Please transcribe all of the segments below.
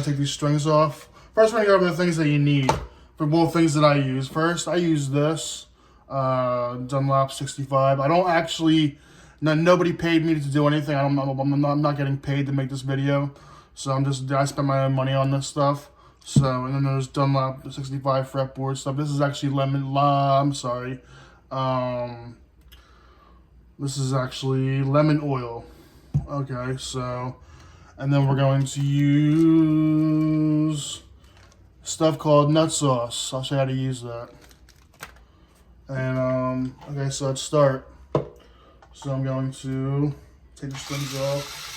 gonna take these strings off. First, we're gonna go over the things that you need for both things that I use. First, I use this Dunlop 65. I don't actually, nobody paid me to do anything. I'm not getting paid to make this video, so I spend my own money on this stuff. So, and then there's Dunlop 65 fretboard stuff. This is actually this is actually lemon oil. Okay, so, and then we're going to use stuff called nut sauce. I'll show you how to use that. And, okay, so let's start. So I'm going to take the strings off.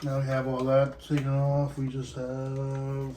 Now we have all that taken off. We just have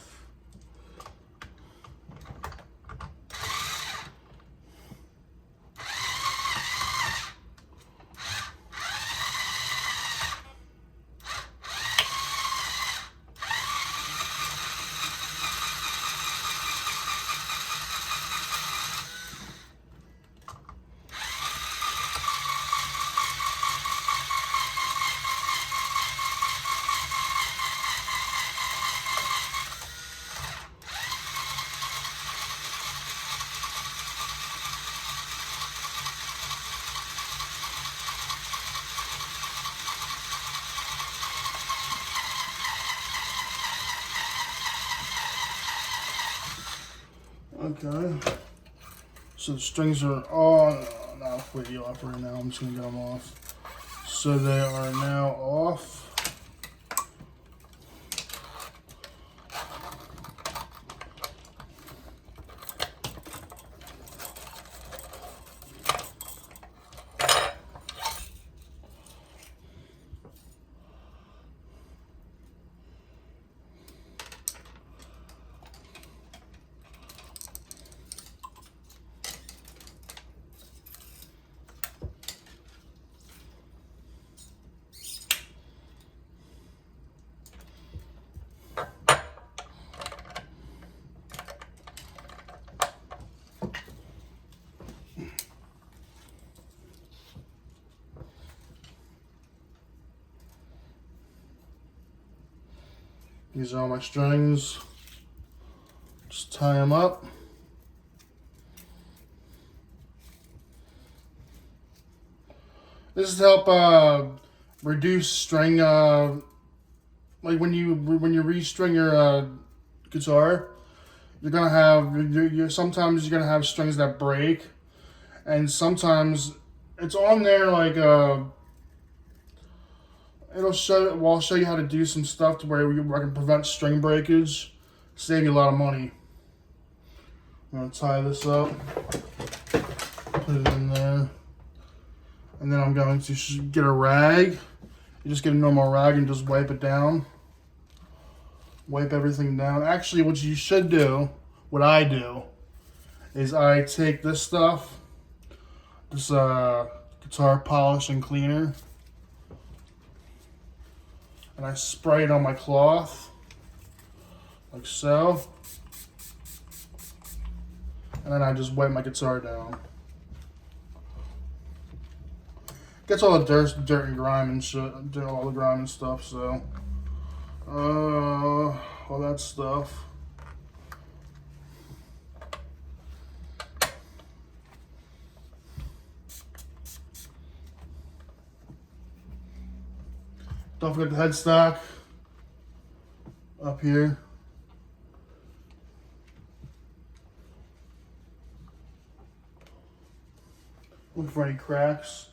okay. So the strings are on. I'll put you off right now. I'm just gonna get them off. So they are now off. These are all my strings. Just tie them up. This is to help reduce string. Like when you restring your guitar, you're gonna have sometimes you're gonna have strings that break, and sometimes it's on there like I'll show you how to do some stuff to where I can prevent string breakage, save you a lot of money. I'm gonna tie this up, put it in there, and then I'm going to get a rag. You just get a normal rag and just wipe it down. Wipe everything down. Actually, what you should do, what I do, is I take this stuff, this guitar polish and cleaner, and I spray it on my cloth, like so. And then I just wipe my guitar down. Gets all the dirt and grime and shit, all the grime and stuff, so. All that stuff. Don't forget the headstock up here. Look for any cracks.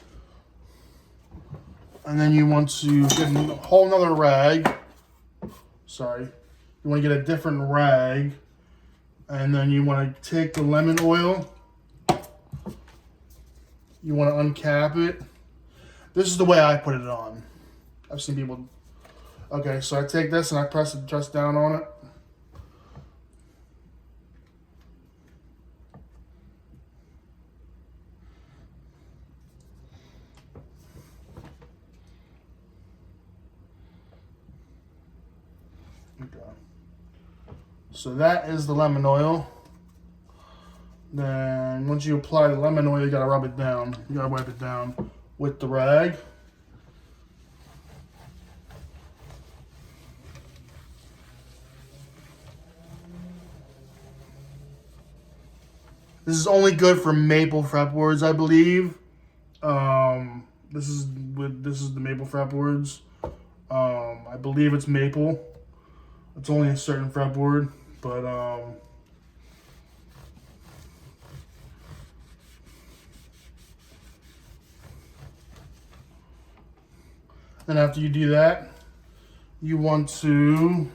And then you want to get a whole nother rag. Sorry. You want to get a different rag. And then you want to take the lemon oil. You want to uncap it. This is the way I put it on. I've seen people. Okay, so I take this and I press it just down on it. go. So that is the lemon oil. Then once you apply the lemon oil, you gotta rub it down. You gotta wipe it down with the rag. This is only good for maple fretboards, I believe. This is the maple fretboards. I believe it's maple. It's only a certain fretboard, but then after you do that, you want to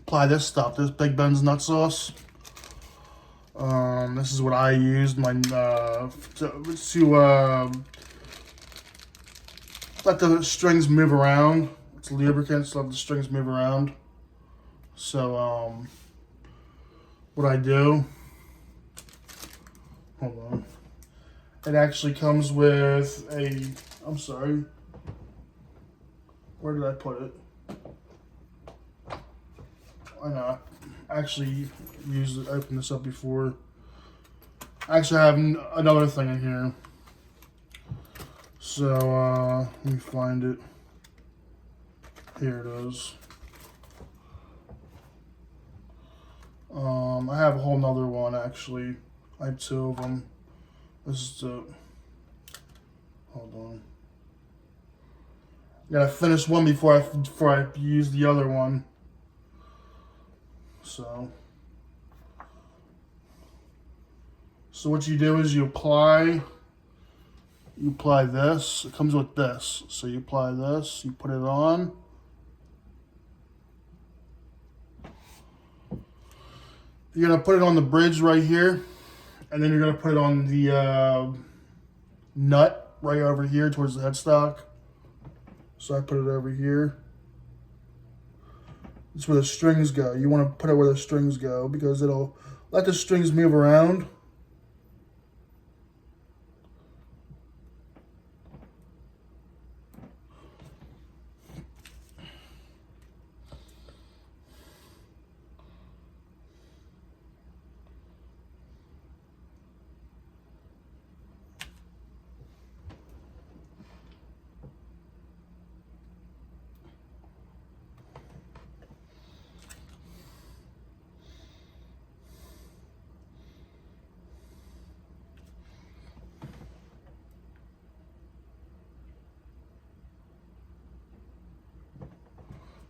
apply this stuff, this Big Ben's nut sauce. This is what I used to let the strings move around. It's lubricant to let the strings move around. So what I do, hold on. It actually comes with a, I'm sorry, where did I put it? Why not? Actually open this up before. Actually, I have another thing in here. So let me find it. Here it is. I have a whole nother one actually. I have two of them. This is the, hold on. I gotta finish one before I use the other one. So what you do is you apply this. It comes with this. So you apply this, you put it on. You're gonna put it on the bridge right here, and then you're gonna put it on the nut right over here towards the headstock. So I put it over here. It's where the strings go. You want to put it where the strings go because it'll let the strings move around.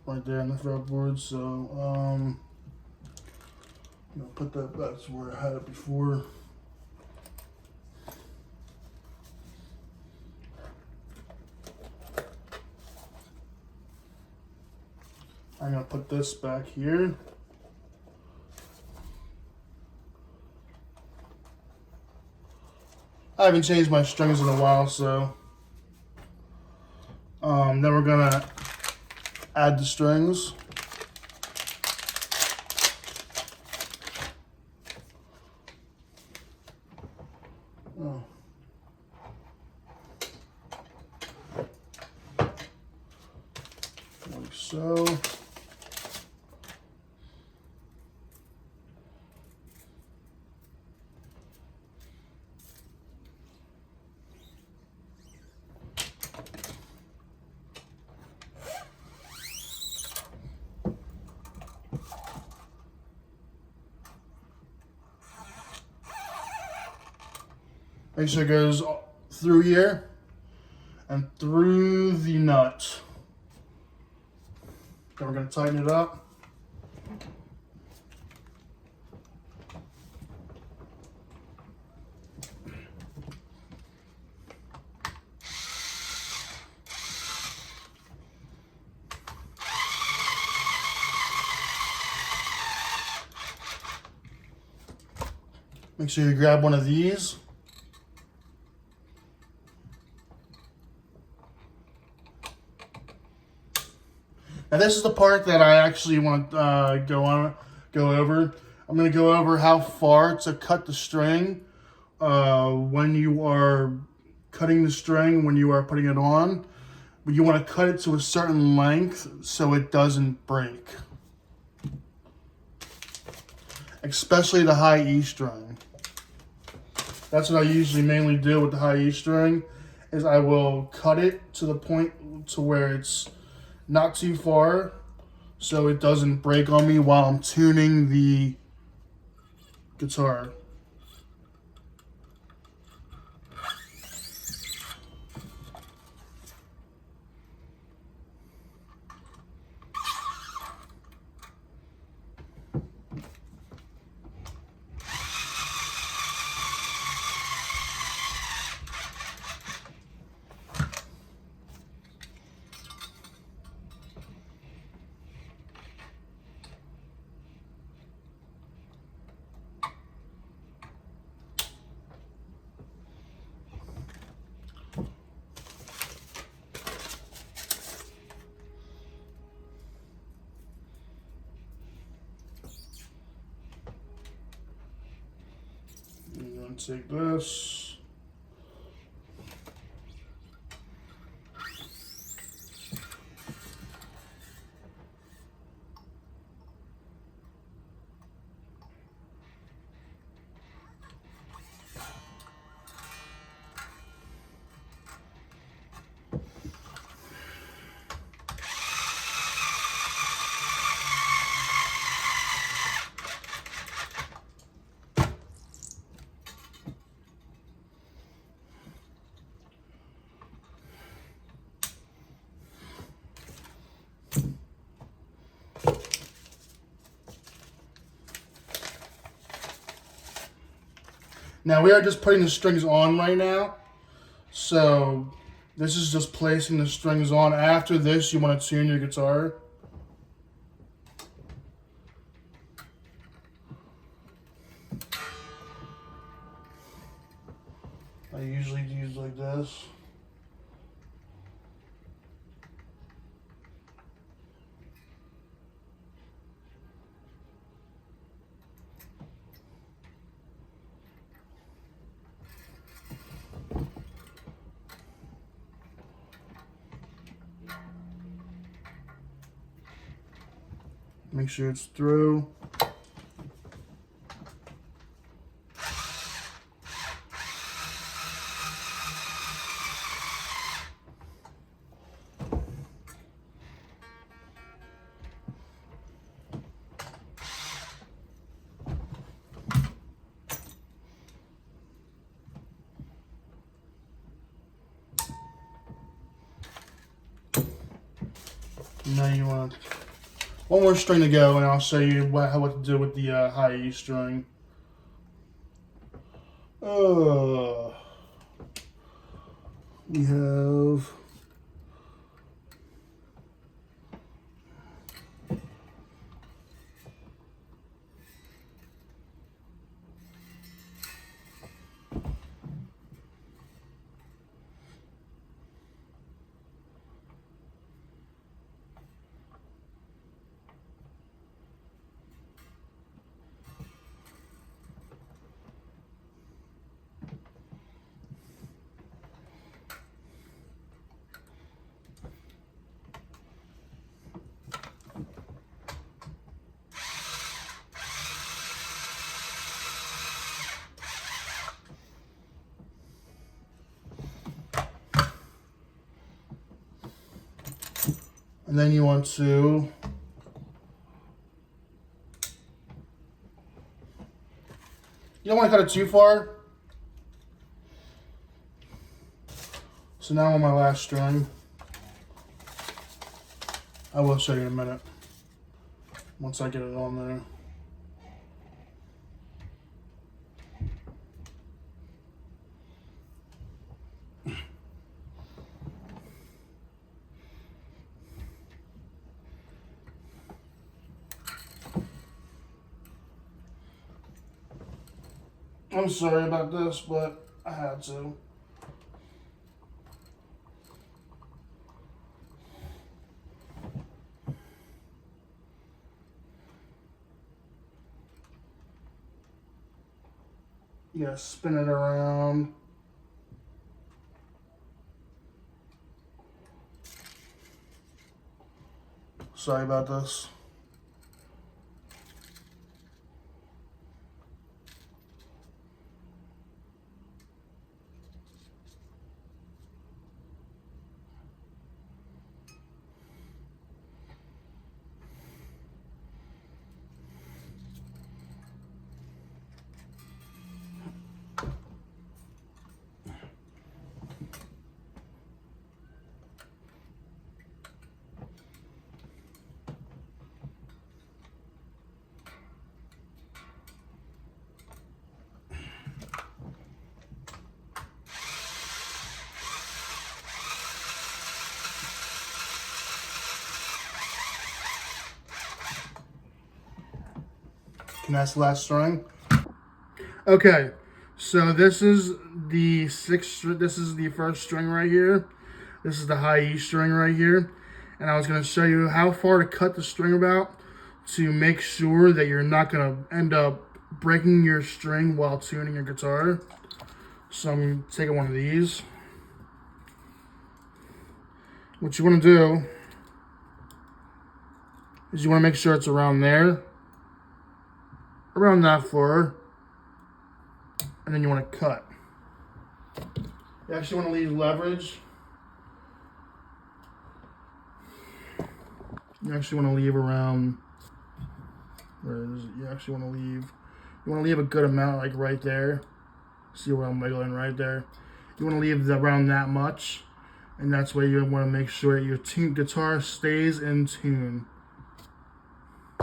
Right there on the fretboard, so I'm gonna put that back to where I had it before. I'm gonna put this back here. I haven't changed my strings in a while, so then we're gonna add the strings. Oh. Like so. Make sure it goes through here and through the nut. Then we're going to tighten it up. Make sure you grab one of these. Now this is the part that I actually want to go over. I'm going to go over how far to cut the string when you are cutting the string, when you are putting it on. but you want to cut it to a certain length so it doesn't break. Especially the high E string. That's what I usually mainly do with the high E string, is I will cut it to the point to where it's not too far so it doesn't break on me while I'm tuning the guitar. I'm going to take this. Now we are just putting the strings on right now. So this is just placing the strings on. After this, you want to tune your guitar. I usually use like this. Make sure it's through. Now you want one more string to go, and I'll show you what to do with the high E string. We have and then you want to you don't want to cut it too far. So now on my last string, I will show you in a minute once I get it on there. I'm sorry about this, but I had to. Yeah, spin it around. Sorry about this. And that's the last string. Okay, so this is the this is the first string right here. This is the high E string right here. And I was going to show you how far to cut the string about to make sure that you're not going to end up breaking your string while tuning your guitar. So I'm taking one of these. What you want to do is you want to make sure it's around there. Around that far, and then you want to cut. You actually want to leave leverage. You actually want to leave around, where is it? You actually want to leave a good amount, like right there. See where I'm wiggling right there? You want to leave around that much, and that's why you want to make sure your guitar stays in tune.